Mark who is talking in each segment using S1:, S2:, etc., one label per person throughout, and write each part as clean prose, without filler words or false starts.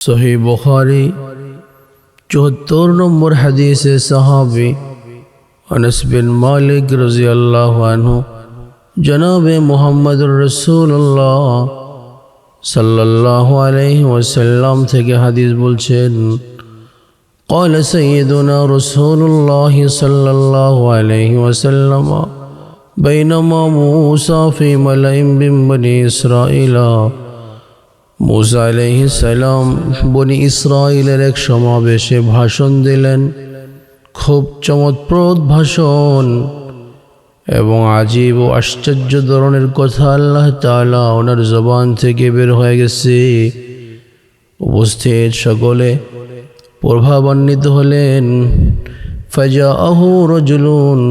S1: सही बुखारी 74 नंबर हदीस सहाबी अनस बिन मालिक रज़ी अल्लाहु अन्हु जनाब मुहम्मद रसूलुल्लाह सल्लल्लाहु अलैहि वसल्लम থেকে হাদিস বলছেন قال سيدنا رسول الله صلى الله عليه وسلم بينما موسى في ملأ من بني إسرائيل मूसा अलैहिस्सलाम बनी इस्राइलेर एक समावेशे भाषण दिलेन खूब चमत्प्रद भाषण एवं आजीब ओ आश्चर्य धरनेर कथा आल्लाह ताआला ओनार जबान थेके बेर हये गेছে उपस्थित सकले प्रभावान्वित हलेन फाजाअहु रजुलुन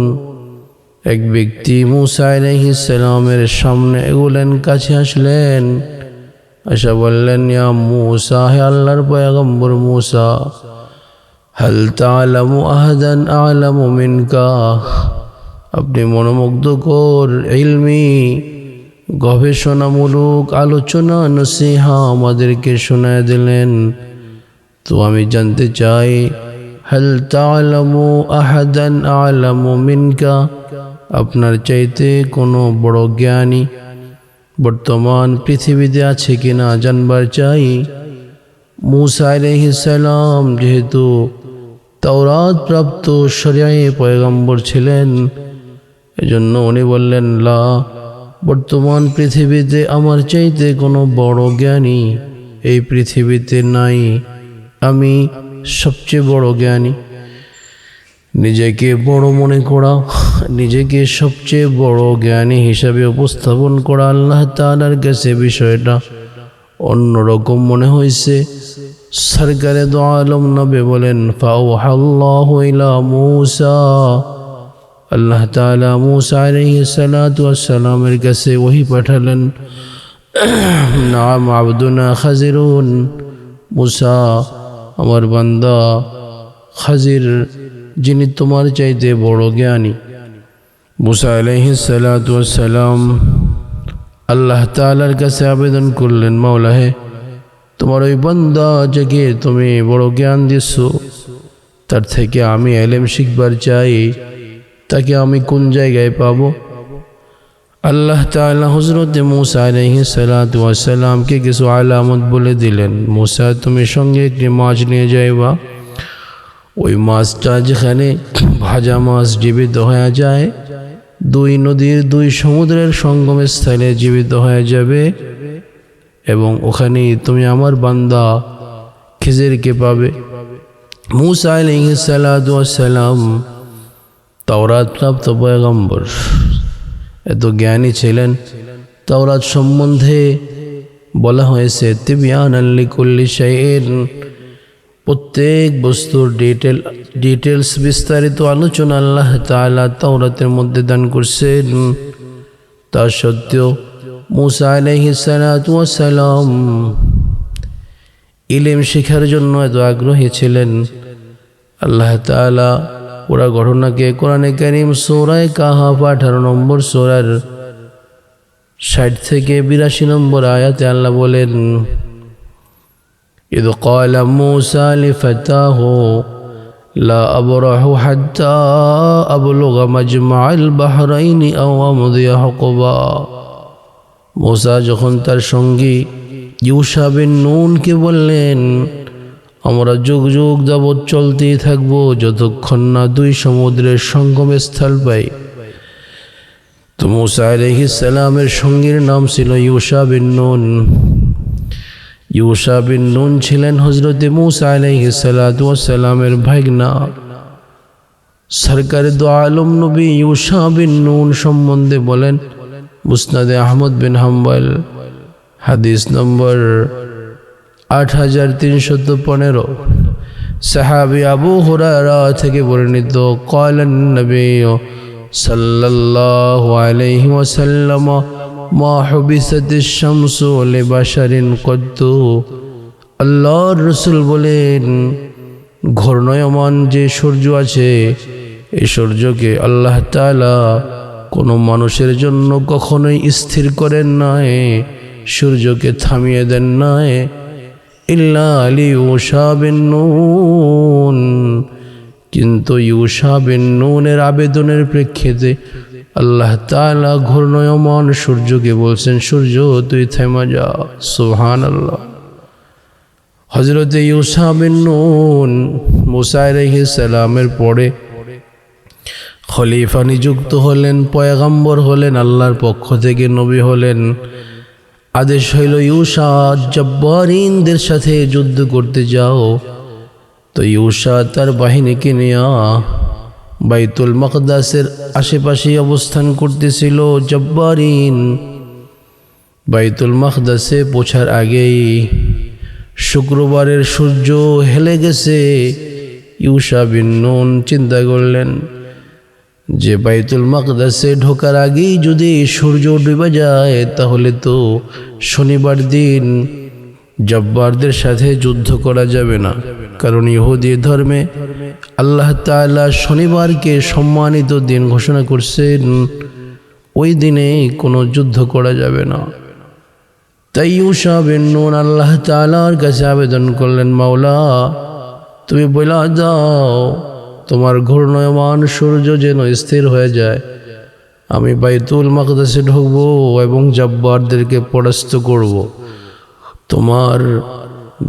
S1: एक व्यक्ति मूसा अलैहिस्सलामेर सामने एगोलेन काछे आसलेन आशा बोलें या मूसा है अल्लाहर पैगम्बर मूसा हल ताअलमु अहदन आलमु मिनका अपनी मनोमुग्धकर इल्मी गवेषणामूलक आलोचना नसीहा आमादेरके शोनाय दिलेन तो आमी जानते चाई हल ताअलमु अहदन आलमु मिनका आपनार चाइते कोनो बड़ो ज्ञानी बर्तमान पृथिवीते आछे किना जानबार चाई। मूसा अलैहिस्सलाम जेहेतु तौरात प्राप्त शरियाए पैगम्बर छिलेन एजন্য उनी बोललेन ला बर्तमान पृथिवीते आमार चाइते कोनो बड़ो ज्ञानी एई पृथिवीते नाई आमी सबचेये बड़ो ज्ञानी निजेके बड़ो मने करा निजेके सबचेये बड़ो ज्ञानी हिसाबे उपस्थापन करा आल्लाह ताआलार काछे विषयटा अन्यरकम मने हयेछे। सरकारे दो आलम नबी बोलेन फाअवहाल्लाहु इला मूसा अल्लाह ताआला मूसा अलैहिस्सलातु वस्सलामेर काछे वही पाठालेन नाम आब्दुना खाजिरुन मूसा आमार बान्दा खाजिर जिनि तुम्हार चाइते बड़ो ज्ञानी। मूसा अलैहिस्सलातु वस्सलाम अल्लाह ताआलार काछे आवेदन करलेन मौला हे तुम्हार ओई बान्दा जाके तुमी बड़ो ज्ञान दिয়েছো तार थेके आमी इल्म शिखबार चाई ताके आमी कोन जायगाय पाबो। अल्लाह ताआला हजरत मूसा अलैहिस्सलातु वस्सलाम के किछु आलामत बोले दिलेन मूसा तुमी संगे एकटी माछ निये जाइबा ওই মাছটা যেখানে ভাজা মাছ জীবিত হয়ে যায় দুই নদীর দুই সমুদ্রের সঙ্গমস্থলে জীবিত হয়ে যাবে এবং ওখানে তুমি আমার বান্দা খিজিরকে পাবে। मूसा আলাইহিসসালাতু ওয়াসসালাম তাওরাত প্রাপ্ত পয়গম্বর এত জ্ঞানী ছিলেন। তাওরাত সম্বন্ধে বলা হয়েছে তিবয়ানান লিকুল্লি শাইইন प्रत्येक बस्तुर डिटेल्स विस्तारित आलोचना आल्लाह ताआला ताওরাতের মধ্যে দান করেছেন। তা সত্ত্বেও मूसा अलैहिस्सलातु वस्सलाम इल्म शिखार जन्य एत आग्रही छिलेन। आल्लाह ताआला पुरा घटनाके कुराने कारीम सूरा काहाफ 18 नम्बर सूरार 60 থেকে 82 नम्बर आयाते आल्लाह बोलेन إذ قال موسى لفتاه لا أبرح حتى أبلغ مجمع البحرين أو أمضي حقبا मूसा যখন তার সঙ্গী ইউশা বিন নুনকে বললেন আমরা যুগ যুগ যাবৎ চলতেই থাকব যতক্ষণ না দুই সমুদ্রের সঙ্গম স্থল পাই। তো मूसा আলাইহিস সালামের সঙ্গীর নাম ছিল ইউশা বিন নুন। यूशा बिन नून छिलेन हजरत मूसा अलैहिस्सलातु वस्सलामेर भाइगना। सरकार दो आलम नबी यूशा बिन नून सम्बन्धे बोलेन मुस्नादे अहमद बिन हम्बल हादिस नम्बर 8315 साहाबी अबू हुरैरा थेके बर्णित क़ालन नबी सल्लल्लाहु अलैहि वसल्लम मा हुबिसत शम्सु लिबाशारिन कद्दु अल्लाहर रसूल बोलेन घूर्णयमान जे सूर्य आछे এই সূর্যকে আল্লাহ তাআলা কোনো মানুষের জন্য কখনোই স্থির করেন না, সূর্যকে থামিয়ে দেন না। ইল্লা লিইউশা বিন নুন, কিন্তু ইউশা বিন নুনের আবেদনের প্রেক্ষিতে আল্লাহ তাআলা ঘূর্ণয়মান সূর্যকে বলছেন, সূর্য তুই থেমে যা। সুবহানাল্লাহ। হযরত ইউশা বিন নুন মুসা আলাইহিস সালামের পরে খলিফা নিযুক্ত হলেন, পয়গম্বর হলেন, আল্লাহর পক্ষ থেকে নবী হলেন। আদেশ হইল, ইউশা জব্বারিনদের সাথে যুদ্ধ করতে যাও। তো ইউশা তার বাহিনীকে নিয়ে বাইতুল মাকদাসের আশেপাশে অবস্থান করতেছিল। জব্বারিন বাইতুল মাকদাসে পৌঁছার আগেই শুক্রবারের সূর্য হেলে গেছে। ইউশা বিন নুন চিন্তা করলেন যে বাইতুল মাকদাসে ঢোকার আগেই যদি সূর্য ডুবে যায় তাহলে তো শনিবার দিন জব্বারদের সাথে যুদ্ধ করা যাবে না, কারণ ইহুদি ধর্মে আল্লাহ তাআলা শনিবারকে সম্মানিত দিন ঘোষণা করছেন, ওই দিনে কোনো যুদ্ধ করা যাবে না। তাই ইউশা বিন নুন আল্লাহ তাআলার কাছে আবেদন করলেন, মাওলা তুমি বলে দাও তোমার ঘূর্ণয়মান সূর্য যেন স্থির হয়ে যায়, আমি বাইতুল মাকদাসে ঢুকবো এবং জব্বারদেরকে পরাস্ত করব। তোমার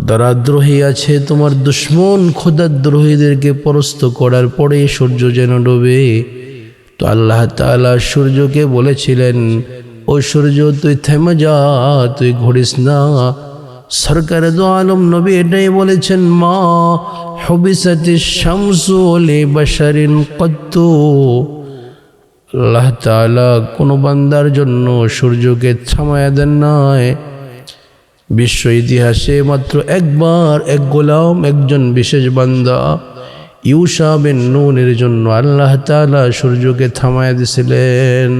S1: দ্বারাদ্রোহী আছে, তোমার দুশ্মন খোদাদ্রোহীদেরকে পরাস্ত করার পরে সূর্য যেন ডুবে। তো আল্লাহ তাআলা সূর্যকে বলেছিলেন, ও সূর্য তুই থেমে যা, তুই ঘুরিস না। সরকারে দো আলম নবী এটাই বলেছেন, মা হুবিসাতিশ শামসু লিবাশারিন কত্তু। আল্লাহ তাআলা কোনো বান্দার জন্য সূর্যকে থামায়া দেন নাই। বিশ্ব ইতিহাসে মাত্র একবার এক গোলাম, একজন বিশেষ বান্দা ইউশা বিন নুনের জন্য আল্লাহ তাআলা সূর্যকে থামায়া দিয়েছিলেন।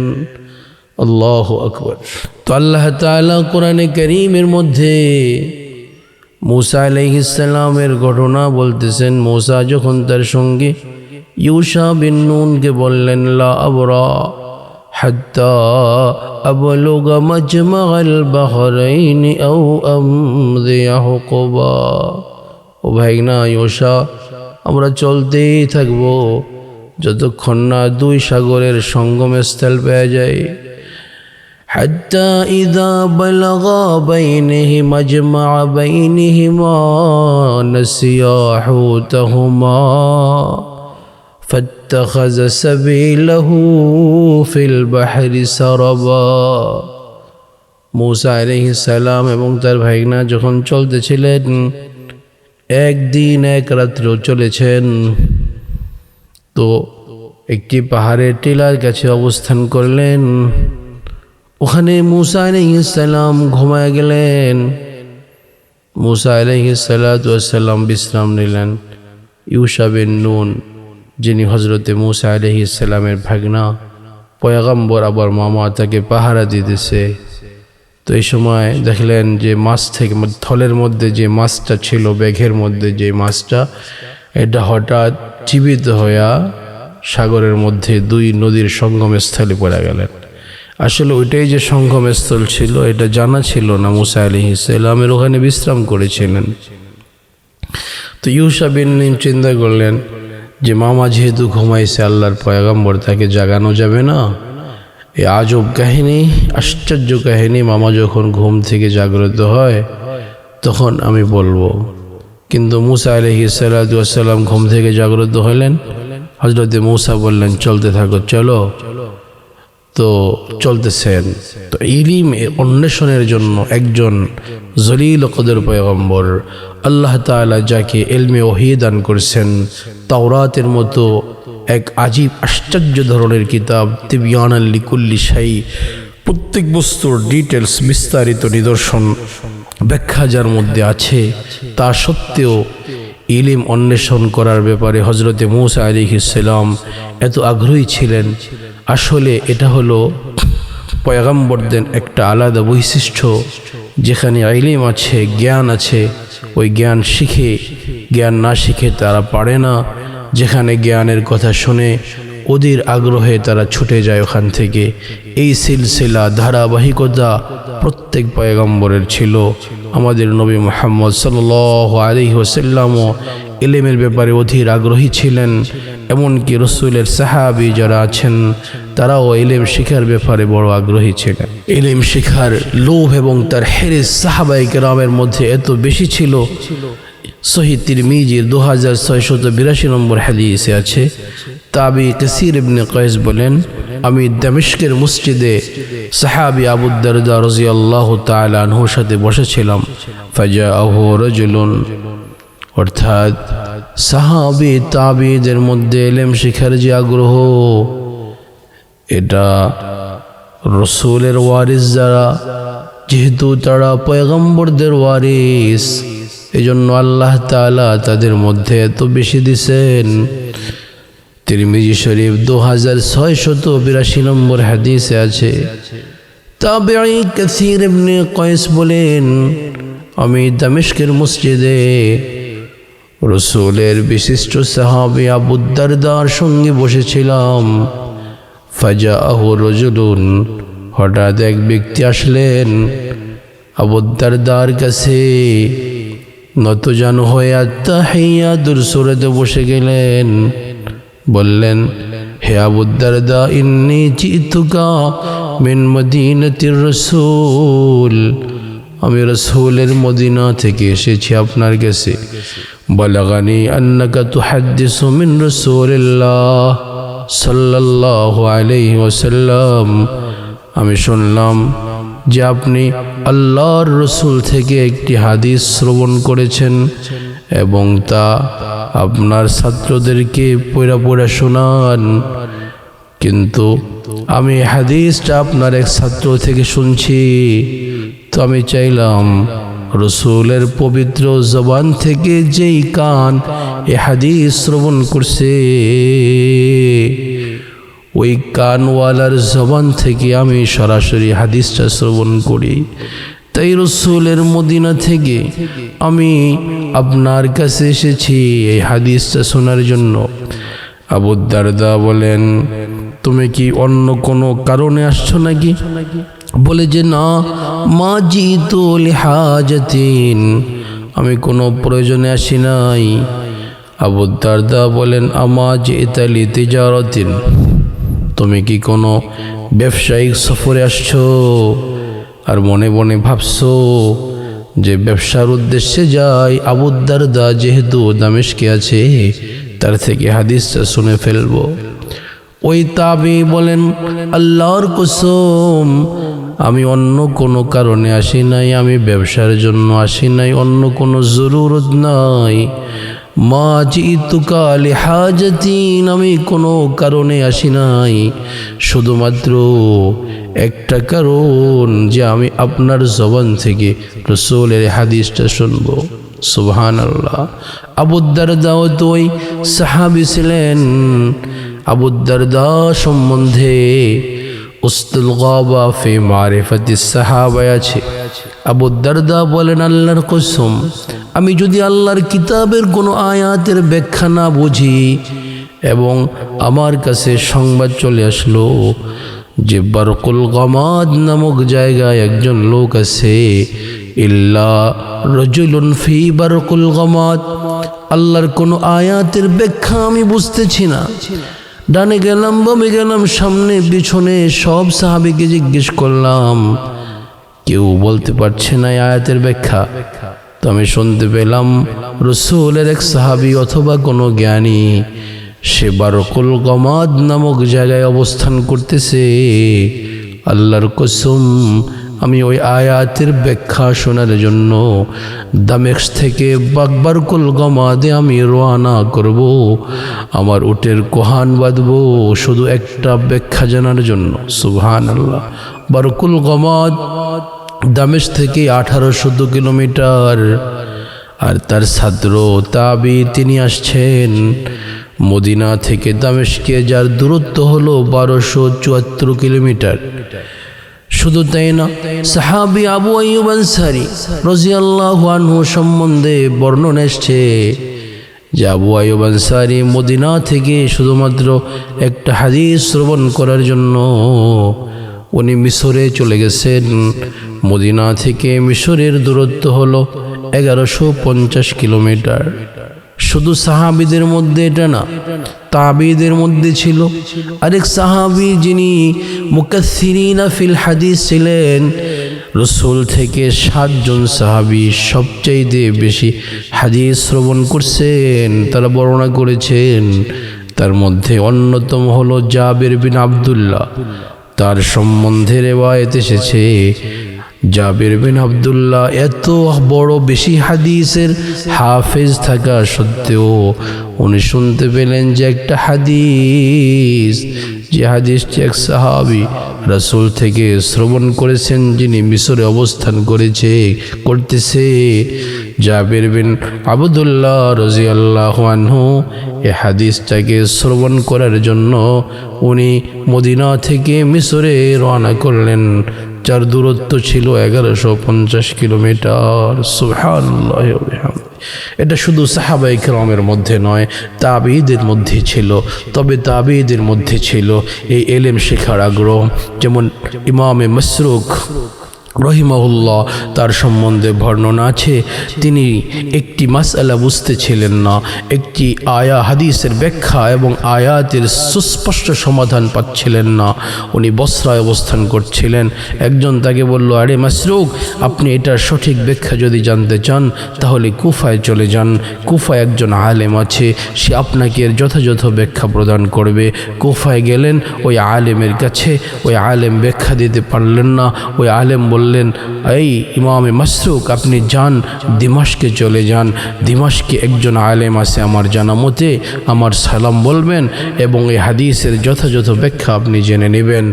S1: আল্লাহু আকবার। তো আল্লাহ তাআলা কোরআনে কারীমের মধ্যে মুসা আলাইহিস সালামের ঘটনা বলতেছেন। মুসা যখন তার সঙ্গে ইউশা বিন নুনকে বললেন, লা আবরা হাত্তা আবলুগা মাজমাআল বাহরাইন আও আমদিয়া হুকুবা। ও ভাইনা ইউশা, আমরা চলতেই থাকবো যতক্ষণ না দুই সাগরের সঙ্গমস্থল পেয়ে যায়। حتى إذا بلغا بينه مجمع بينهما نسيا حوتهما فاتخذ سبيله في البحر سربا। মুসা আলাইহিস সালাম এবং তার ভাইনা যখন চলতেছিলেন, একদিন এক রাত্র চলেছেন, তো একটি পাহাড়ের টিলার কাছে অবস্থান করলেন। ওখানে মুসা আলাইহিস সালাম ঘুমায় গেলেন। মুসা আলাইহিস সালাম বিশ্রাম নিলেন। ইউশা বিন নুন, যিনি হযরতে মুসা আলাইহিস সালামের ভাগনা, পয়গম্বর আবার মামা, তাকে পাহারা দিতেছে। তো এই সময় দেখলেন যে মাছ থেকে, থলের মধ্যে যে মাছটা ছিল, ব্যাঘের মধ্যে যে মাছটা, এটা হঠাৎ জীবিত হইয়া সাগরের মধ্যে দুই নদীর সঙ্গমস্থলে পড়ে গেলেন। আসলে ওইটাই যে সঙ্গমস্থল ছিল এটা জানা ছিল না মুসা আলাইহিস সালামের, ওখানে বিশ্রাম করেছিলেন। তো ইউশা বিন নুন চিন্তা করলেন যে মামা যেহেতু ঘুমাইছে, আল্লাহর পয়গম্বর, তাকে জাগানো যাবে না। এই আজব কাহিনী, আশ্চর্য কাহিনী, মামা যখন ঘুম থেকে জাগ্রত হয় তখন আমি বলবো। কিন্তু মুসা আলাইহিস সালাম ঘুম থেকে জাগ্রত হলেন। হযরতে মুসা বললেন, চলতে থাকো, চলো। তো চলতেছেন। তো ইলম অন্বেষণের জন্য একজন জলিল কদর পয়গম্বর, আল্লাহ তাআলা যাকে ইলমে ওহী দান করেছেন, তাওরাতের মতো এক আজীব আশ্চর্য ধরনের কিতাব, তিবয়ানান লিকুল্লি শাই, প্রত্যেক বস্তুর ডিটেলস, বিস্তারিত নিদর্শন, ব্যাখ্যা যার মধ্যে আছে, তা সত্ত্বেও ইলম অন্বেষণ করার ব্যাপারে হযরতে মুসা আলাইহিস সালাম এত আগ্রহী ছিলেন। আসলে এটা হলো পয়গম্বরদের একটা আলাদা বৈশিষ্ট্য, যেখানে ইলম আছে, জ্ঞান আছে, ওই জ্ঞান শিখে, জ্ঞান না শিখে তারা পারে না। যেখানে জ্ঞানের কথা শুনে ওদের আগ্রহে তারা ছুটে যায় ওখান থেকে। এই সিলসিলা, ধারাবাহিকতা প্রত্যেক পয়গম্বরের ছিল। আমাদের নবী মুহাম্মদ সাল্লাল্লাহু আলাইহি ওয়াসাল্লামও ইলমের ব্যাপারে অধীর আগ্রহী ছিলেন। এমনকি রসুলের সাহাবী যারা আছেন তারাও ইলম শিখার ব্যাপারে বড় আগ্রহী ছিলেন। ইলম শিখার লোভ এবং তার হেরেস সাহাবায়ে কেরামের মধ্যে এত বেশি ছিল। সহিহ তিরমিজির 2682 নম্বর হাদিসে আছে, তাবি কাসির ইবনে কায়েস বলেন, আমি দামেস্কের মসজিদে সাহাবী আবু দারদা রাদিয়াল্লাহু তাআলা আনহুর সাথে বসেছিলাম। ফাজাআহু রাজুলুন, অর্থাৎ সাহাবী তাবিদের মধ্যে ইলম শিখার যে আগ্রহ, এটা রসুলের ওয়ারিস যারা, যেহেতু তারা পয়গম্বরদের ওয়ারিস, এজন্য আল্লাহ তাআলা তাদের মধ্যে এত বেশি দিছেন। তিরমিজি শরীফ 2682 নম্বর হাদিসে আছে, তাবিঈ কাসির ইবনে কায়েস বলেন, আমি দামেস্কের মসজিদে রসুলের বিশিষ্ট সাহাবী আবু দারদার সঙ্গে বসেছিলাম। ফাজাআহু রাজুলুন, হঠাৎ এক ব্যক্তি আসলেন আবু দারদার কাছে, নতজানু হয়ে আত্তাহিয়াতুর সূরাতে বসে গেলেন। বললেন, হে আবু দারদা, ইন্নী জিতুকা মিন মদিনাতির রাসূল, আমি রাসূলের মদিনা থেকে এসেছি আপনার কাছে। বালাগানি আন্নাকা তুহাদ্দিসু মিন রাসূলিল্লাহ সাল্লাল্লাহু আলাইহি ওয়াসাল্লাম, আমি শুনলাম যে আপনি আল্লাহর রসুল থেকে একটি হাদিস শ্রবণ করেছেন এবং তা আপনার ছাত্রদেরকে পড়া শোনান। কিন্তু আমি হাদিসটা আপনার এক ছাত্র থেকে শুনছি, তো আমি চাইলাম রসুলের পবিত্র জবান থেকে যেই কান এ হাদিস শ্রবণ করছে, ওই কানওয়ালার জবান থেকে আমি সরাসরি হাদিসটা শ্রবণ করি। তাই রসুলের মদিনা থেকে আমি আপনার কাছে এসেছি এই হাদিসটা শোনার জন্য। আবু দারদা বলেন, তুমি কি অন্য কোনো কারণে আসছো নাকি? বলে যে না, মা জিতু লিহাজাতিন, আমি কোনো প্রয়োজনে আসি নাই। আবু দারদা বলেন, আমা জিতা লিতিজারাতিন, তুমি কি কোনো ব্যবসায়িক সফরে আসছো আর মনে মনে ভাবছো যে ব্যবসার উদ্দেশ্যে যাই? আবু দারদা যেহেতু দামেস্কে আছে, তার থেকে হাদিসটা শুনে ফেলবো। ওই তাবি বলেন, আল্লাহর কসম, আমি অন্য কোনো কারণে আসি নাই, আমি ব্যবসার জন্য আসি নাই, অন্য কোনো জরুরত নাই। মা জিতুকা লিহাজাতিন, আমি কোনো কারণে আসি নাই, শুধুমাত্র একটা কারণ যে আমি আপনার জবান থেকে রাসূলের হাদিসটা শুনবো। সুবহানাল্লাহ। আবু দারদাও তো ওই সাহাবী ছিলেন। আবু দারদা সম্বন্ধে উসতুল গাবা ফি মারিফাতিস সাহাবা আছে। আবু দারদা বলেন, আল্লাহর কসম, আমি যদি আল্লাহর কিতাবের কোনো আয়াতের ব্যাখ্যা না বুঝি এবং আমার কাছে সংবাদ চলে আসলো যে বারকুল গামাদ নামক জায়গায় একজন লোক আছে, ইল্লা রাজুলুন ফি বারকুল গামাদ, আল্লাহর কোনো আয়াতের ব্যাখ্যা আমি বুঝতেছি না, ডানে গেলাম বামে গেলাম সামনে পিছনে সব সাহাবীকে জিজ্ঞেস করলাম, কেউ বলতে পারছে না আয়াতের ব্যাখ্যা। তো আমি শুনতে পেলাম রাসূলের এক সাহাবী অথবা কোনো জ্ঞানী সে বারকুল গামাদ নামক জায়গায় অবস্থান করতেছে। আল্লাহর কসম, আমি ওই আয়াতের ব্যাখ্যা শোনার জন্য দামেস্ক থেকে বারকুল গামাদে আমি রওনা করব, আমার উটের কোহান বাঁধব শুধু একটা ব্যাখ্যা জানার জন্য। সুবহানাল্লাহ। বারকুল গামাদ দামেস্ক থেকে 1800 কিলোমিটার। আর তার ছাত্র তাবি তিনি আসছেন মদিনা থেকে দামেস্কে, যার দূরত্ব হলো 1274 কিলোমিটার। শুধু তাই না, সাহাবী আবু আইয়ুব আনসারী রাদিয়াল্লাহু আনহু সম্বন্ধে বর্ণনা এসেছে যে আবু আইয়ুব আনসারী মদিনা থেকে শুধুমাত্র একটা হাদিস শ্রবণ করার জন্য উনি মিশরে চলে গেছেন। মদিনা থেকে মিশরের দূরত্ব হলো 1150 কিলোমিটার। শুধু সাহাবীদের মধ্যে এটা না, তাবিদের মধ্যে ছিল আরেক সাহাবী যিনি মুকাসসিরিনা ফিল হাদিস ছিলেন। রসুল থেকে 7 জন সাহাবী সবচাইতে বেশি হাদিস শ্রবণ করছেন, তারা বর্ণনা করেছেন। তার মধ্যে অন্যতম হলো জাবির বিন আব্দুল্লাহ। তার সম্বন্ধে রিওয়ায়াত এসেছে, জাবির বিন আব্দুল্লাহ এত বড় বেশি হাদিসের হাফেজ থাকা সত্ত্বেও উনি শুনতে পেলেন যে একটা হাদিস, যে হাদিসটি এক সাহাবী রাসূল থেকে শ্রবণ করেছেন, যিনি মিশরে অবস্থান করতেছে। জাবির বিন আব্দুল্লাহ রাদিয়াল্লাহু আনহু এই হাদিসটাকে শ্রবণ করার জন্য উনি মদিনা থেকে মিশরে রওনা করলেন, যার দূরত্ব ছিল 1150 কিলোমিটার। সুবহানাল্লাহ ওয়া বিহামদিহি। এটা শুধু সাহাবায়ে কেরামের মধ্যে নয়, তাবিঈদের মধ্যে ছিল। তবে তাবিঈদের মধ্যে ছিল এই ইলম শেখার আগ্রহ। যেমন ইমামে মাসরুক রহিমাহুল্লাহ, তার সম্বন্ধে বর্ণনা আছে, তিনি একটি মাসআলা বুঝতেছিলেন না, একটি হাদিসের ব্যাখ্যা এবং আয়াতের সুস্পষ্ট সমাধান পাচ্ছিলেন না। উনি বসরায় অবস্থান করছিলেন। একজন তাকে বলল, আরে মাসরুক, আপনি এটার সঠিক ব্যাখ্যা যদি জানতে চান তাহলে কুফায় চলে যান। কুফায় একজন আলেম আছে, সে আপনাকে এর যথাযথ ব্যাখ্যা প্রদান করবে। কুফায় গেলেন ওই আলেমের কাছে। ওই আলেম ব্যাখ্যা দিতে পারলেন না। ওই আলেম বললেন, এই ইমামে মাসরুক, আপনি যান দিমাশকে চলে যান। দিমাশকে একজন আলেম আছে আমার জানা মতে, আমার সালাম বলবেন এবং এই হাদিসের যথাযথ ব্যাখ্যা আপনি জেনে নেবেন।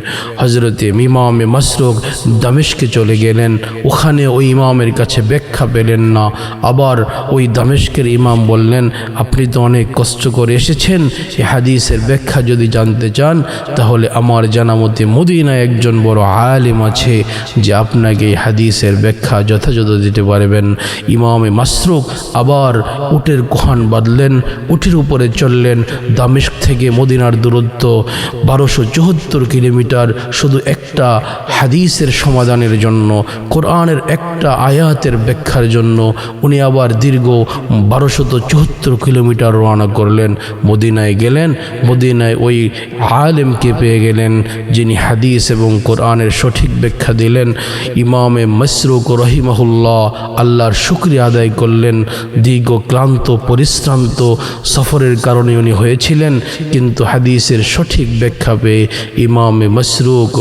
S1: হযরতে ইমামে মাসরুক দামেশকে চলে গেলেন। ওখানে ওই ইমামের কাছে ব্যাখ্যা পেলেন না। আবার ওই দামেশকের ইমাম বললেন, আপনি তো অনেক কষ্ট করে এসেছেন, এই হাদিসের ব্যাখ্যা যদি জানতে চান তাহলে আমার জানা মতে মদিনায় একজন বড় আলেম আছে, যে আপনাকে এই হাদিসের ব্যাখ্যা যথাযথ দিতে পারবেন। ইমামে মাসরুক আবার উটের কোহান বাঁধলেন, উটের উপরে চললেন। দামেস্ক থেকে মদিনার দূরত্ব 1274 কিলোমিটার। শুধু একটা হাদিসের সমাধানের জন্য, কোরআনের একটা আয়াতের ব্যাখ্যার জন্য উনি আবার দীর্ঘ 1274 কিলোমিটার রওনা করলেন। মদিনায় গেলেন। মদিনায় ওই আলেমকে পেয়ে গেলেন, যিনি হাদিস এবং কোরআনের সঠিক ব্যাখ্যা দিলেন। ইমামে মাসরুক রহিমাহুল্লাহ আল্লাহর শুকরিয়া আদায় করলেন। দীর্ঘ ক্লান্ত পরিশ্রান্ত সফরের কারণে উনি হয়েছিলেন, কিন্তু হাদিসের সঠিক ব্যাখ্যা পেয়ে ইমামে মাসরুক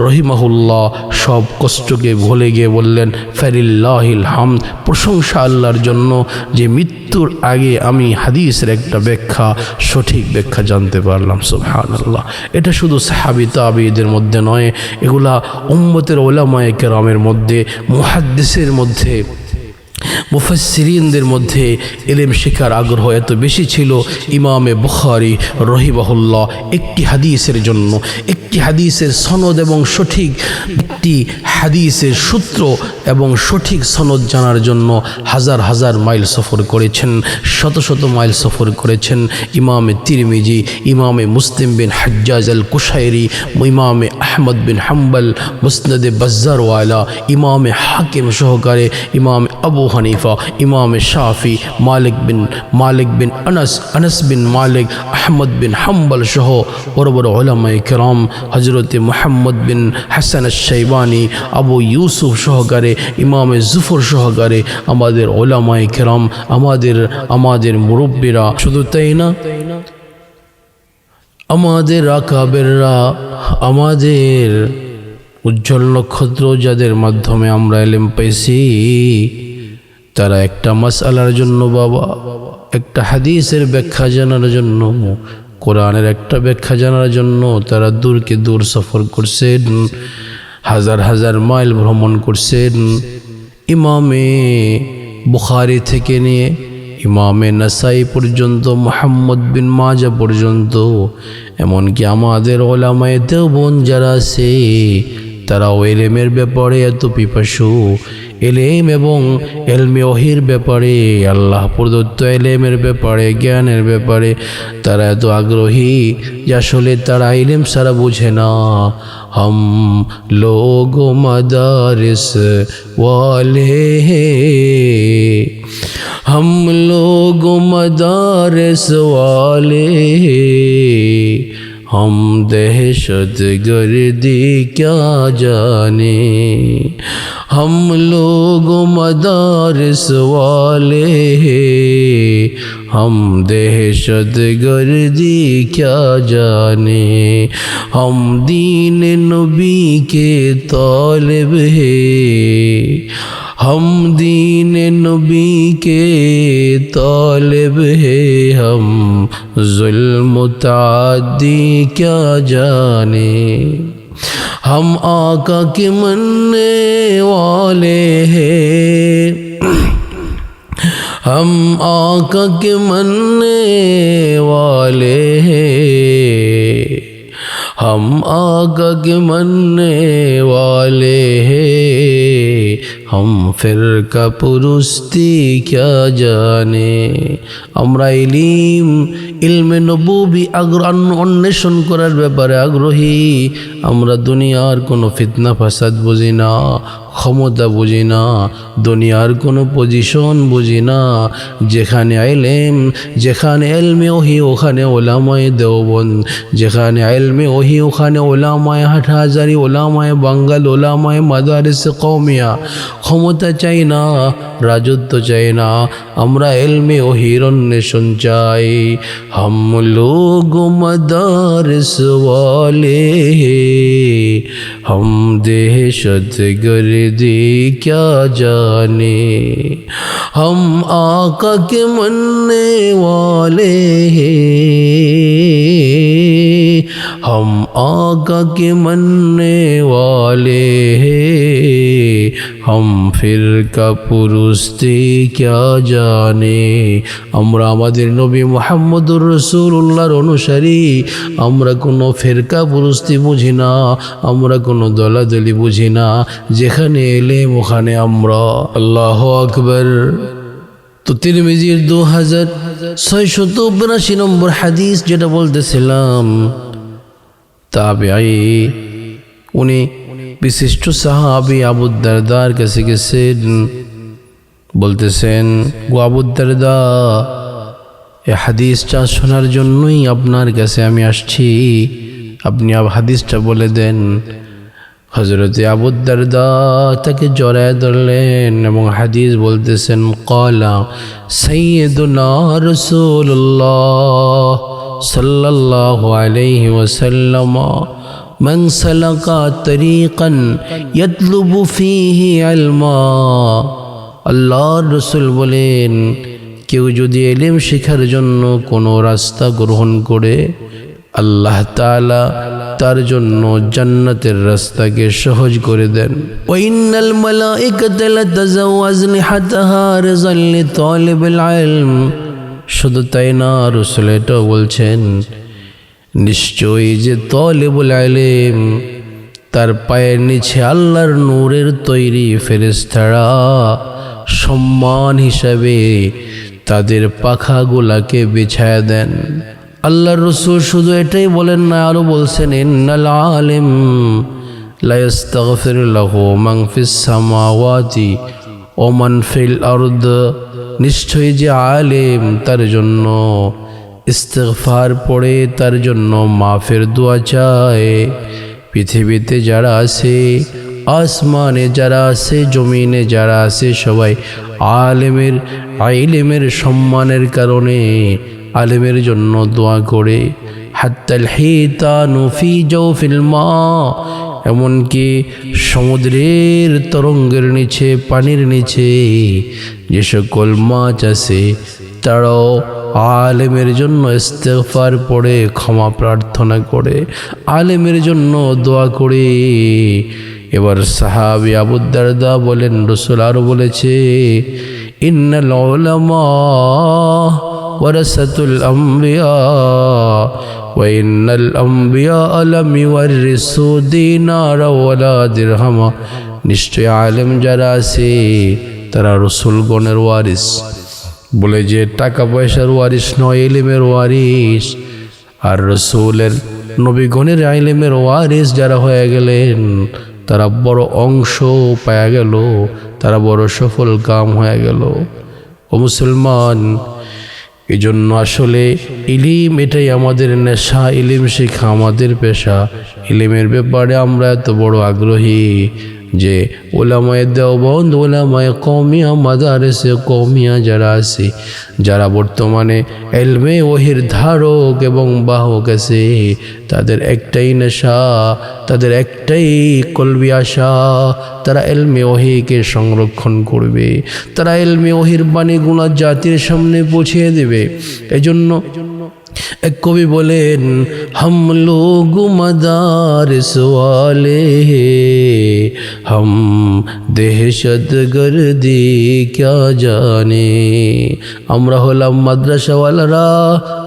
S1: রহিমাহুল্লাহ সব কষ্টকে ভুলে গিয়ে বললেন, ফালিল্লাহিল হামদ, প্রশংসা আল্লাহর জন্য যে মৃত্যুর আগে আমি হাদিসের একটা ব্যাখ্যা, সঠিক ব্যাখ্যা জানতে পারলাম। সুবহানাল্লাহ। এটা শুধু সাহাবী তাবিঈদের মধ্যে নয়, এগুলা উম্মতের উলামায়ে কেরামের মধ্যে, মুহাদ্দিসের মধ্যে, মুফাসসিরিনদের মধ্যে ইলম শেখার আগ্রহ এত বেশি ছিল। ইমামে বুখারী রহিমাহুল্লাহ একটি হাদিসের জন্য, একটি হাদিসের সনদ এবং সঠিক একটি হাদিসের সূত্র এবং সঠিক সনদ জানার জন্য হাজার হাজার মাইল সফর করেছেন, শত শত মাইল সফর করেছেন। ইমামে তিরমিজি, ইমামে মুসলিম বিন হাজ্জাজ আল কুশাইরি, ইমামে আহমদ বিন হাম্বল মুসনাদে বাজ্জারওয়ালা, ইমামে হাকিম সহকারে ইমামে আবু হানিফা, ইমামে শাফি, মালিক বিন আনাস বিন মালিক, আহমদ বিন হাম্বল সহ বড় বড় উলামায়ে কেরাম, হযরতে মুহাম্মদ বিন হাসান আশ-শাইবানি, আবু ইউসুফ সহকারে, ইমামে জুফর সহকারে আমাদের উলামায়ে কেরাম, আমাদের মুরব্বিরা। শুধু তাই না, আমাদের আকাবেররা, আমাদের উজ্জ্বল নক্ষত্র যাদের মাধ্যমে আমরা ইলম পাইছি, তারা একটা মাসআলার জন্য বাবা, একটা হাদিসের ব্যাখ্যা জানার জন্য, কোরআনের একটা ব্যাখ্যা জানার জন্য তারা দূরকে দূর সফর করছেন, হাজার হাজার মাইল ভ্রমণ করছেন। ইমামে বুখারী থেকে নিয়ে ইমামে নাসাই পর্যন্ত, মুহাম্মদ বিন মাজা পর্যন্ত, এমনকি আমাদের উলামায়ে দেওবন্দ যারা আছে তারাও ইলমের ব্যাপারে এত পিপাসু, ইলম এবং ইলমে ওহীর ব্যাপারে, আল্লাহ প্রদত্ত ইলমের ব্যাপারে, জ্ঞানের ব্যাপারে তারা এত আগ্রহী যে আসলে তারা ইলম ছাড়া বোঝে না। हम लोग मदारिस वाले हैं, हम लोग मदारिस वाले हैं, हम दहशत गर्दी क्या जाने, हम लोग मदारिस वाले हैं, हम दहशत गर्दी क्या जाने, हम दीन नबी के तालिब हैं, हम दीन नबी के तालिब हैं, हम जुल्म मुताद्दी क्या जाने, हम आका के मनने वाले हैं, हम आका के मनने वाले हैं, हम आका के मनने वाले हैं, हम फिरका पुरुस्ती क्या जाने। আমরা ইলমে নবুবী অন্বেষণ করার ব্যাপারে আগ্রহী। আমরা দুনিয়ার কোনো ফিতনা ফাসাদ বুঝি না, ক্ষমতা বুঝি না, দুনিয়ার কোনো পজিশন বুঝি না। যেখানে ইলম, যেখানে ইলমে ওহী ওখানে ওলামায়ে দেওবন্দ, যেখানে ইলমে ওহী ওখানে ওলামায়ে হাটহাজারি, ওলামায়ে বাঙ্গাল, ওলামায়ে মাদারিসে কওমিয়া। ক্ষমতা চাই না, রাজত্ব চাই না, আমরা ইলমে ওহীর অন্বেষণ চাই। हम लोग मदारिस वाले हैं, हम दहशत गर्दी क्या जाने, हम आका के मनने वाले हैं, हम आका के मनने वाले हैं, हम फिरका पुरुस्ती क्या जाने। আমরা আমাদের নবী মুহাম্মদুর রাসূলুল্লাহর অনুসারী। আমরা কোনো ফিরকা পুরুস্তি বুঝি না, আমরা কোনো দলাদলি বুঝি না। যেখানে ইলম ওখানে আমরা। আল্লাহু আকবার। তো তিরমিজির 2682 নম্বর হাদিস যেটা বলতেছিলাম, তাবেঈ উনি বিশিষ্ট সাহাবী আবু দারদার কাছে গেছেন, বলতেছেন, গো আবু দারদা, এই হাদিসটা শোনার জন্যই আপনার কাছে আমি আসছি, আপনি হাদিসটা বলে দেন। হযরতে আবু দারদা তাকে জড়ায় ধরলেন এবং হাদিস বলতেছেন, ক্বালা সাইয়্যিদুনা রাসূলুল্লাহ সাল্লাল্লাহু আলাইহি ওয়াসাল্লাম মান সালাকা তরিকান ইয়াতলুবু ফীহি ইলমা। আল্লাহর রাসূল বলেন, কেউ যদি ইলম শেখার জন্য কোনো রাস্তা গ্রহণ করে, আল্লাহ তাআলা তার জন্য জান্নাতের রাস্তাকে সহজ করে দেন। ওয়া ইন্নাল মালাইকাতা লাতাজাওয়াজ লিহাতাহা রিযাল লিতালিবিল ইলম। শুধু তাই না, রাসূল এটাও বলছেন, নিশ্চয়ই যে তালিবুল ইলম, তার পায়ের নিচে আল্লাহর নূরের তৈরি ফেরেশতারা সম্মান হিসাবে তাদের পাখাগুলাকে বিছায়া দেন। আল্লাহর রাসূল শুধু এটাই বলেন না, আরো বলছেন, ইন্নাল আলিম লা ইস্তাগফিরু লাহু মান ফিস সামাওয়াতি ওয়া মান ফিল আরদ। নিশ্চয়ই যে আলিম, তার জন্য ইস্তিগফার পড়ে, তার জন্য মাফের দোয়া চায়। পৃথিবীতে যারা আছে, আসমানে যারা আছে, জমিনে যারা আছে, সবাই আলেমের ইলমের সম্মানের কারণে আলেমের জন্য দোয়া করে। হাত্তাল হিতানু ফি জাওফিল মা, এমনকি সমুদ্রের তরঙ্গের নিচে, পানির নিচে যে সকল মাছ আছে, তারাও আলেমের জন্য ইস্তিগফার পড়ে, ক্ষমা প্রার্থনা করে, আলেমের জন্য দোয়া করে। এবার সাহাবী আবু দারদা বলেন, রাসূল আরো বলেছে, ইন্নাল উলামা ওয়ারাসাতুল আমবিয়া ওয়া ইন্নাল আমবিয়া লাম ইওয়ারিসু দিনারা ওয়ালা দিরহামা। নিশ্চয় আলেম যারা আছে তারা রাসূলগণের ওয়ারিস। বলে যে টাকা পয়সার ওয়ারিস নয়, ইলমের ওয়ারিস। আর রাসূলের নবীগণের ইলমের ওয়ারিস যারা হয়ে গেলেন তারা বড় অংশ পাওয়া গেল, তারা বড় সফল কাম হয়ে গেল। ও মুসলমান, এই জন্য আসলে ইলিম এটাই আমাদের নেশা, ইলিম শেখা আমাদের পেশা। ইলিমের ব্যাপারে আমরা এত বড় আগ্রহী যে ওলামায়ে দেওবন্দ, ওলামায়ে কওমিয়া, মাদারিসে কওমিয়া যারা আছে, যারা বর্তমানে ইলমে ওহির ধারক এবং বাহক আছে, তাদের একটাই নেশা, তাদের একটাই কলবি আশা, তারা ইলমে ওহিকে সংরক্ষণ করবে, তারা ইলমে ওহির বাণীগুলো জাতির সামনে পৌঁছে দেবে। এজন্য এক কবি বলেন, হাম লোগ মাদারিস ওয়ালে हम दहशत गर्दी क्या जाने। আমরা হলাম মাদ্রাসাওয়ালারা,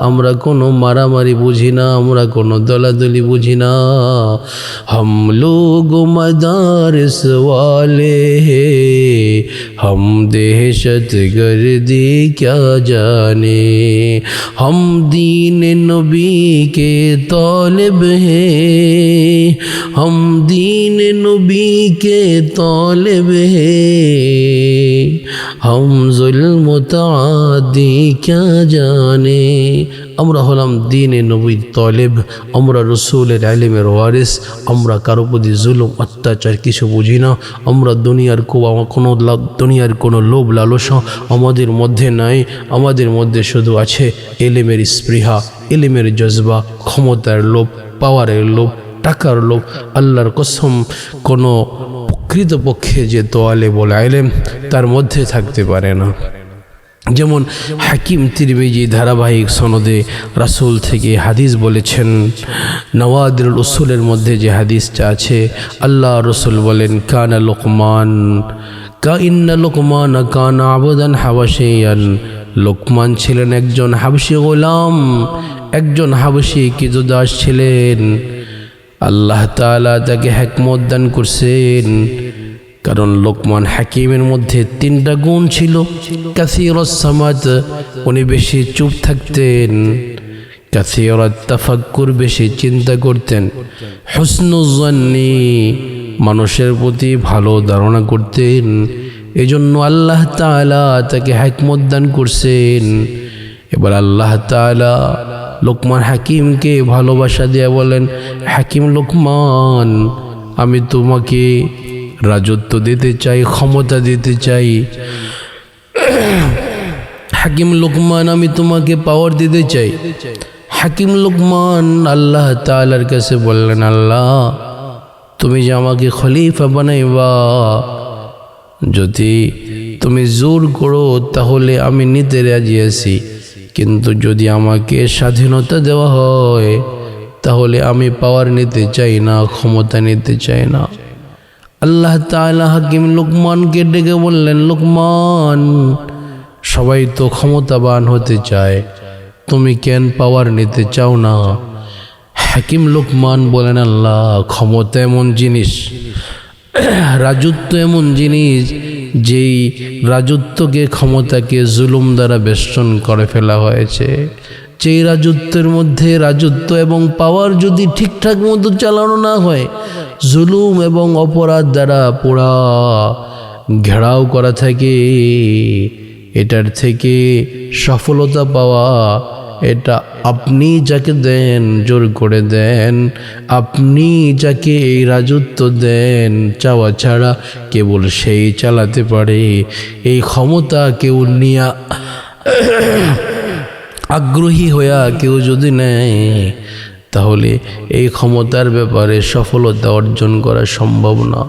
S1: আমরা কোনো মারামারি বুঝি না, আমরা কোনো দলাদলি বুঝি না। हम लोग मदारिस वाले हम दहशत गर्दी क्या जाने। हम दीन नबी के तालिब हैं, हम दीन नबी के तालिब हैं, हम जुल्म तादी क्या जाने। আমরা হলাম দ্বীনে নবীর তালিব, আমরা রসুলের ইলমের ওয়ারিস, আমরা কারো প্রতি জুলুম অত্যাচার কিছু বুঝি না। আমরা দুনিয়ার কোনো লোভ লালসা আমাদের মধ্যে নাই। আমাদের মধ্যে শুধু আছে ইলমের স্পৃহা, ইলমের জজবা, ক্ষমতার লোভ, পাওয়ারের লোভ, টাকার লোভ। আল্লাহর কসম, কোনো প্রকৃতপক্ষে যে তালেবুল ইলম তার মধ্যে থাকতে পারে না। যেমন হাকিম তিরমিজি ধারাবাহিক সনদে রাসূল থেকে হাদিস বলেছেন, নওয়াদিরুল উসুলের মধ্যে যে হাদিসটা আছে, আল্লাহ রসুল বলেন, কানা লোকমান কানা আবদান হাবাশিয়ান। লোকমান ছিলেন একজন হাবশি গোলাম, একজন হাবশি কিদুদাস ছিলেন। আল্লাহ তাআলা তাকে হিকমত দান করছেন, কারণ লোকমান হাকিমের মধ্যে 3টা গুণ ছিল। কাসীরুস সামাত, উনি বেশি চুপ থাকতেন। কাসীরুত তাফাক্কুর, বেশি চিন্তা করতেন। হুসনুজ জান্নি, মানুষের প্রতি ভালো ধারণা করতেন। এজন্য আল্লাহ তাআলা তাকে হিকমত দান করছেন। এবার আল্লাহ তাআলা লোকমান হাকিমকে ভালোবাসা দিয়ে বলেন, হাকিম লোকমান, আমি তোমাকে রাজত্ব দিতে চাই, ক্ষমতা দিতে চাই। হাকিম লোকমান, আমি তোমাকে পাওয়ার দিতে চাই। হাকিম লোকমান আল্লাহ তাআলার কাছে বললেন, আল্লাহ, তুমি যে আমাকে খলিফা বানাইবা, যদি তুমি জোর করো তাহলে আমি নিতে রাজি আছি, কিন্তু যদি আমাকে স্বাধীনতা দেওয়া হয় তাহলে আমি পাওয়ার নিতে চাই না, ক্ষমতা নিতে চাই না। আল্লাহ তাআলা হাকিম লোকমানকে ডেকে বললেন, লোকমান, সবাই তো ক্ষমতাবান হতে চায়, তুমি কেন পাওয়ার নিতে চাও না? হাকিম লোকমান বলেন, আল্লাহ, ক্ষমতা এমন জিনিস, রাজত্ব এমন জিনিস, যেই রাজত্বকে, ক্ষমতাকে জুলুম দ্বারা বেষ্টন করে ফেলা হয়েছে। যেই রাজত্বের মধ্যে রাজত্ব এবং পাওয়ার যদি ঠিকঠাক মতো চালানো না হয়, জুলুম এবং অপরাধ দ্বারা পুরা ঘেরাও করা থাকে, এটার থেকে সফলতা পাওয়া, এটা আপনি যাকে দেন, জোর করে দেন, আপনি যাকে এই রাজত্ব দেন, চাওয়া ছাড়া কেবল সেই চালাতে পারে। এই ক্ষমতা কেউ নিয়া আগ্রহী হইয়া কেউ যদি নেয়, তাহলে এই ক্ষমতার ব্যাপারে সফলতা অর্জন করা সম্ভব না।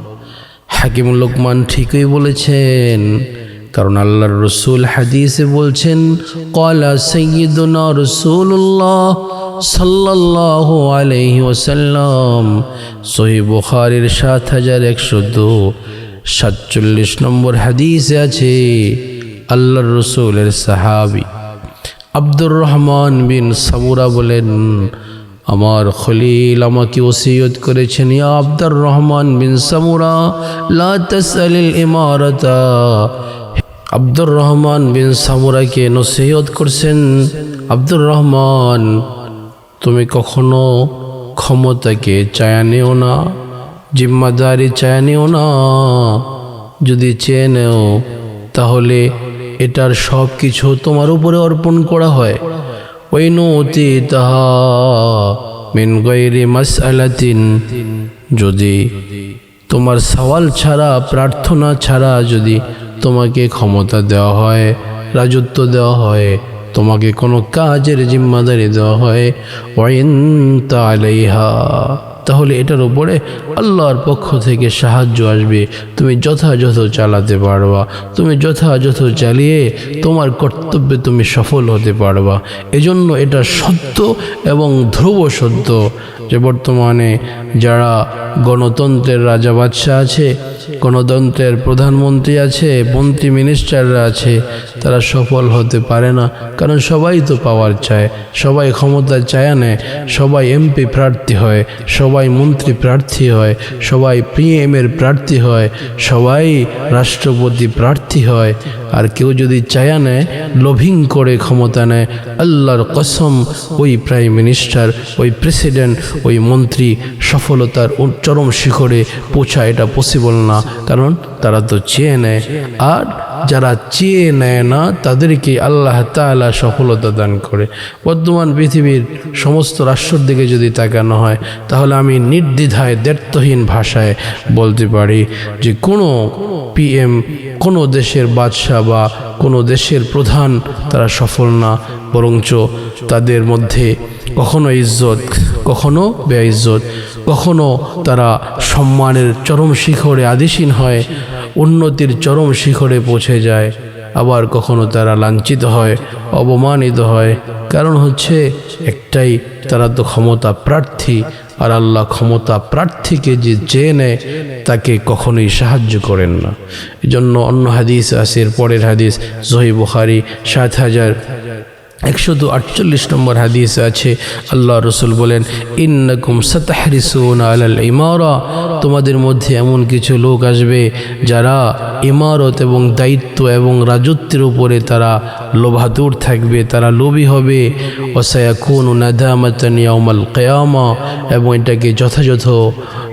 S1: হাকিম লোকমান ঠিকই বলেছেন, কারণ আল্লাহর রসুল হাদিসে বলছেন, ক্বালা সাইয়্যিদুনা রাসূলুল্লাহ সাল্লাল্লাহু আলাইহি ওয়াসাল্লাম, সহিহ বুখারীর 7147 নম্বর হাদিসে আছে, আল্লাহর রসুলের সাহাবী আব্দুর রহমান বিন সামুরা বলেন, আমার খলিল আমাকে ওসিয়ত করেছেন, ইয়া আব্দুর রহমান বিন সামুরা, লা তাসআলিল ইমারাতা। আব্দুর রহমান বিন সামুরাকে নসিহত করছেন, আব্দুর রহমান, তুমি কখনো ক্ষমতাকে চায়া নিও না, জিম্মাদারি চায়া নিও না। যদি চেয়ে নেও তাহলে এটার সব কিছু তোমার উপরে অর্পণ করা হয়। ওয়াইনুতি তাহা মিন গায়রি মাসআলাতিন, যদি তোমার সওয়াল ছাড়া, প্রার্থনা ছাড়া যদি তোমাকে ক্ষমতা দেওয়া হয়, রাজত্ব দেওয়া হয়, তোমাকে কোনো কাজের জিম্মাদারি দেওয়া হয়, ওয়াইনতা আলাইহা, তাহলে এটার উপরে আল্লাহর পক্ষ থেকে সাহায্য আসবে। তুমি যথাযথ চালাতে পারবা, তুমি যথাযথ চালিয়ে তোমার কর্তব্যে তুমি সফল হতে পারবা। এজন্য এটা সত্য এবং ধ্রুব সত্য যে বর্তমানে যারা গণতন্ত্রের রাজা বাদশাহ আছে, গণতন্ত্রের প্রধানমন্ত্রী আছে, মন্ত্রী মিনিস্টাররা আছে, তারা সফল হতে পারে না। কারণ সবাই তো পাওয়ার চায়, সবাই ক্ষমতা চায় নেয়, সবাই এমপি প্রার্থী হয়, সবাই মন্ত্রী প্রার্থী হয়, সবাই পিএমের প্রার্থী হয়, সবাই রাষ্ট্রপতি প্রার্থী হয়। আর কেউ যদি চায়া নেয়, লোভিং করে ক্ষমতা নেয়, আল্লাহর কসম ওই প্রাইম মিনিস্টার, ওই প্রেসিডেন্ট, ওই মন্ত্রী সফলতার চরম শিখরে পৌঁছা এটা পসিবল না। কারণ তারা তো চেয়ে নেয়, আর যারা চেয়ে নেয় না তাদেরকে আল্লাহ তাআলা সফলতা দান করে। বর্তমান পৃথিবীর সমস্ত রাষ্ট্রের দিকে যদি তাকানো হয়, তাহলে আমি নির্দ্বিধায় দ্ব্যর্থহীন ভাষায় বলতে পারি যে কোনো পিএম, কোনো দেশের বাদশাহ বা কোনো দেশের প্রধান তারা সফল না, বরঞ্চ তাদের মধ্যে কখনো ইজ্জত, কখনো বেইজ্জত, কখনো তারা সম্মানের চরম শিখরে আদিসীন হয়, উন্নতির চরম শিখরে পৌঁছে যায়, আবার কখনো তারা লাঞ্ছিত হয়, অবমানিত হয়। কারণ হচ্ছে একটাই, তারা তো ক্ষমতা প্রার্থী, আর আল্লাহ ক্ষমতা প্রার্থীকে যে চেয়ে নেয় তাকে কখনোই সাহায্য করেন না। এজন্য অন্য হাদিস আছে, পরের হাদিস সহিহ বুখারী ৭,148 নম্বর হাদিস আছে, আল্লাহ রসুল বলেন, ইন্নাকুম সাতাহরিসুনা আলাল ইমারা, তোমাদের মধ্যে এমন কিছু লোক আসবে যারা ইমারত এবং দায়িত্ব এবং রাজত্বের উপরে তারা লোভাতুর থাকবে, তারা লোভী হবে। ওয়াসায়াকুনু নাদামাতান ইয়াউমাল কিয়ামা, এবং এটাকে যথাযথ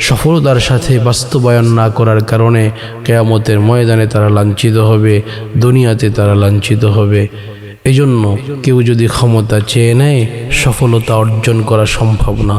S1: সফলতার সাথে বাস্তবায়ন না করার কারণে কিয়ামতের ময়দানে তারা লাঞ্ছিত হবে, দুনিয়াতে তারা লাঞ্ছিত হবে। এই জন্য কেউ যদি ক্ষমতা চেয়ে নেয়, সফলতা অর্জন করা সম্ভব না।